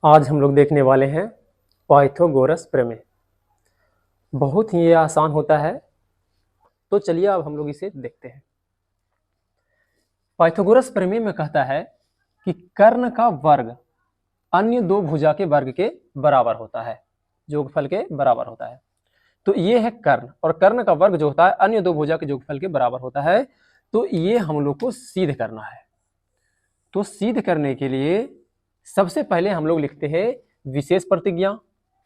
आज हम लोग देखने वाले हैं पाइथागोरस प्रमेय। बहुत ही ये आसान होता है, तो चलिए अब हम लोग इसे देखते हैं। पाइथागोरस प्रमेय में कहता है कि कर्ण का वर्ग अन्य दो भुजा के वर्ग के बराबर होता है, योगफल के बराबर होता है। तो ये है कर्ण, और कर्ण का वर्ग जो होता है अन्य दो भुजा के योगफल के बराबर होता है। तो ये हम लोग को सिद्ध करना है। तो सिद्ध करने के लिए सबसे पहले हम लोग लिखते हैं विशेष प्रतिज्ञा,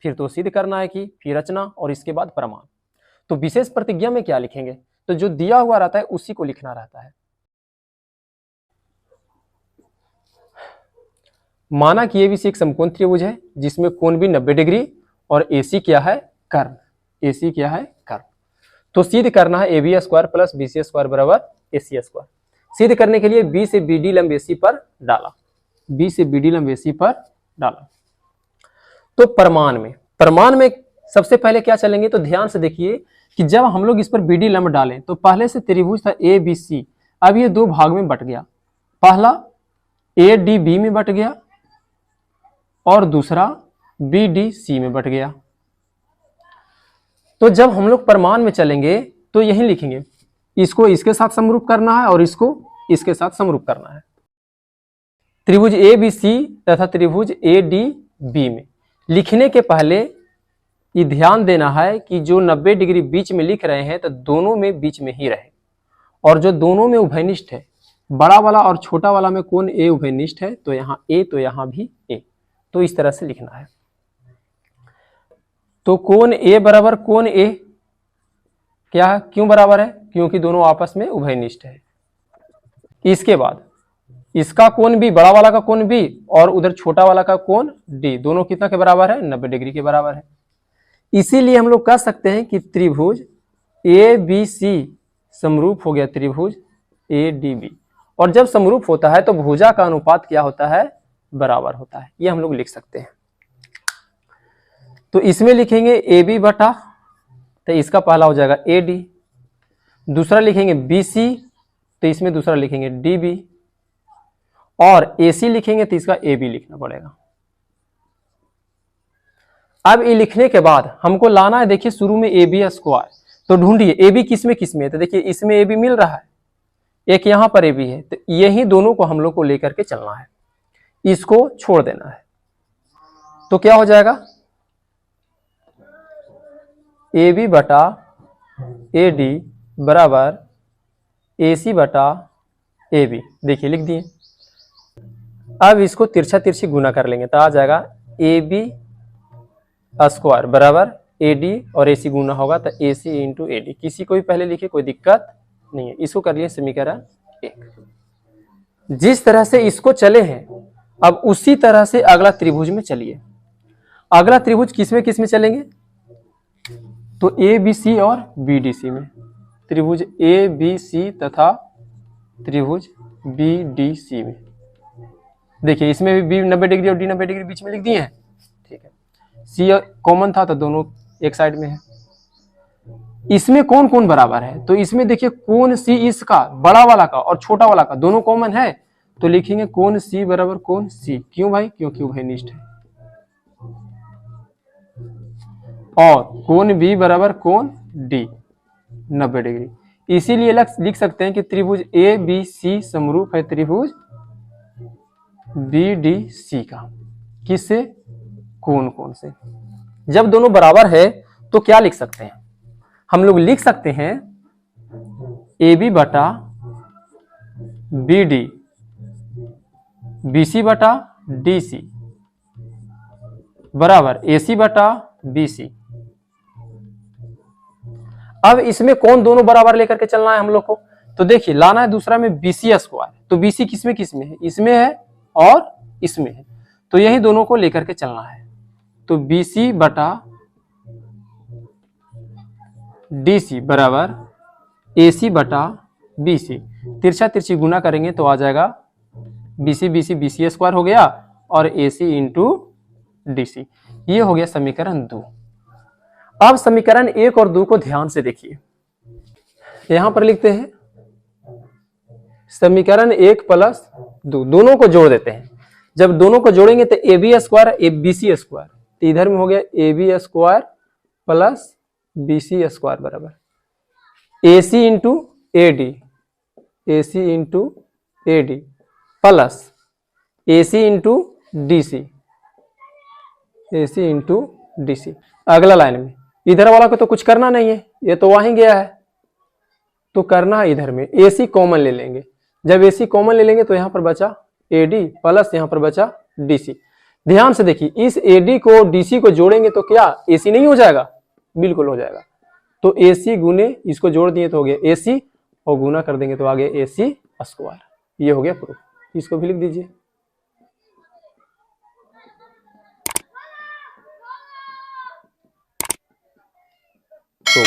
फिर तो सिद्ध करना है कि फिर रचना, और इसके बाद प्रमाण। तो विशेष प्रतिज्ञा में क्या लिखेंगे? तो जो दिया हुआ रहता है उसी को लिखना रहता है। माना कि एबीसी एक समकोण त्रिभुज है जिसमें कोण भी 90 डिग्री और एसी क्या है? कर्ण। एसी क्या है? कर्ण। तो सिद्ध करना है AB square plus BC square बराबर AC स्क्वायर। सिद्ध करने के लिए B से BD लंब AC पर डाला, B से BD लंब AC पर डाला। तो प्रमाण में सबसे पहले क्या चलेंगे? तो ध्यान से देखिए कि जब हम लोग इस पर BD लंब डालें तो पहले से त्रिभुज था ABC, अब ये दो भाग में बट गया। पहला ADB में बट गया और दूसरा BDC में बट गया। तो जब हम लोग प्रमाण में चलेंगे तो यही लिखेंगे, इसको इसके साथ समरूप करना है और इसको इसके साथ समरूप करना है। त्रिभुज ABC तथा त्रिभुज ADB में लिखने के पहले ये ध्यान देना है कि जो 90 डिग्री बीच में लिख रहे हैं तो दोनों में बीच में ही रहे, और जो दोनों में उभयनिष्ठ है, बड़ा वाला और छोटा वाला में कोण A उभयनिष्ठ है, तो यहाँ A तो यहाँ भी A। तो इस तरह से लिखना है। तो कोण A बराबर कोण A क्या है? क्यों बराबर है? क्योंकि दोनों आपस में उभयनिष्ठ है। इसके बाद इसका कोण भी, बड़ा वाला का कोण भी और उधर छोटा वाला का कोण D, दोनों कितना के बराबर है? 90 डिग्री के बराबर है। इसीलिए हम लोग कह सकते हैं कि त्रिभुज ABC समरूप हो गया त्रिभुज ADB, और जब समरूप होता है तो भुजा का अनुपात क्या होता है? बराबर होता है। ये हम लोग लिख सकते हैं। तो इसमें लिखेंगे AB बटा, तो इसका पहला हो जाएगा AD, दूसरा लिखेंगे BC, तो इसमें दूसरा लिखेंगे DB, और AC लिखेंगे तो इसका AB लिखना पड़ेगा। अब ये लिखने के बाद हमको लाना है, देखिए शुरू में AB स्क्वायर, तो ढूंढिए AB किसमें किसमें है? तो देखिए इसमें AB मिल रहा है, एक यहां पर AB है, तो यही दोनों को हम लोग को लेकर के चलना है, इसको छोड़ देना है। तो क्या हो जाएगा? AB बटा AD बराबर AC बटा AB। देखिए लिख दिए। अब इसको तिरछा तिरछी गुना कर लेंगे तो आ जाएगा AB स्क्वायर बराबर AD, और AC गुना होगा तो AC इंटू AD। किसी को भी पहले लिखे, कोई दिक्कत नहीं है। इसको कर लिए समीकरण 1। जिस तरह से इसको चले हैं अब उसी तरह से अगला त्रिभुज में चलिए। अगला त्रिभुज किसमें चलेंगे? तो ABC और BDC में। त्रिभुज ABC तथा त्रिभुज BDC में। देखिए इसमें भी 90 डिग्री और D 90 डिग्री बीच में लिख दिए हैं, ठीक है। C कॉमन था तो दोनों एक साइड में है। इसमें कौन कौन बराबर है? तो इसमें देखिए कोण C इसका, बड़ा वाला का और छोटा वाला का, दोनों कॉमन है, तो लिखेंगे कोण C बराबर कोण C। क्यों भाई? क्योंकि उभयनिष्ठ है। और कोण B बराबर कोण D 90 डिग्री। इसीलिए लिख सकते हैं कि त्रिभुज ABC समरूप है त्रिभुज BDC का। किससे? कोण से। जब दोनों बराबर है तो क्या लिख सकते हैं? हम लोग लिख सकते हैं AB बटा BD, BC बटा DC बराबर AC बटा BC। अब इसमें कौन दोनों बराबर लेकर के चलना है हम लोग को? तो देखिए लाना है दूसरा में BC स्क्वायर, तो BC किसमें है? इसमें है और इसमें है, तो यही दोनों को लेकर के चलना है। तो BC बटा DC बराबर AC बटा BC। तिरछा तिरछी गुना करेंगे तो आ जाएगा BC स्क्वायर हो गया और AC इंटू DC। ये हो गया समीकरण 2। अब समीकरण 1 और 2 को ध्यान से देखिए। यहां पर लिखते हैं समीकरण 1 प्लस 2, दोनों को जोड़ देते हैं। जब दोनों को जोड़ेंगे तो A B square A B C square, तो इधर में हो गया A B square plus B C square बराबर A C into A D, A C into A D plus A C into D C, A C into D C. अगला line में इधर वाला को तो कुछ करना नहीं है, ये तो वहीं गया है, तो करना है इधर में ए सी कॉमन ले लेंगे। जब ए सी कॉमन ले लेंगे तो यहां पर बचा ए डी प्लस यहां पर बचा डी सी। ध्यान से देखिए, इस ए डी को डी सी को जोड़ेंगे तो क्या ए सी नहीं हो जाएगा? बिल्कुल हो जाएगा। तो ए सी गुने इसको जोड़ दिए तो हो गया ए सी, और गुना कर देंगे तो आ गया ए सी स्क्वायर। ये हो गया प्रूफ। इसको भी लिख दीजिए। तो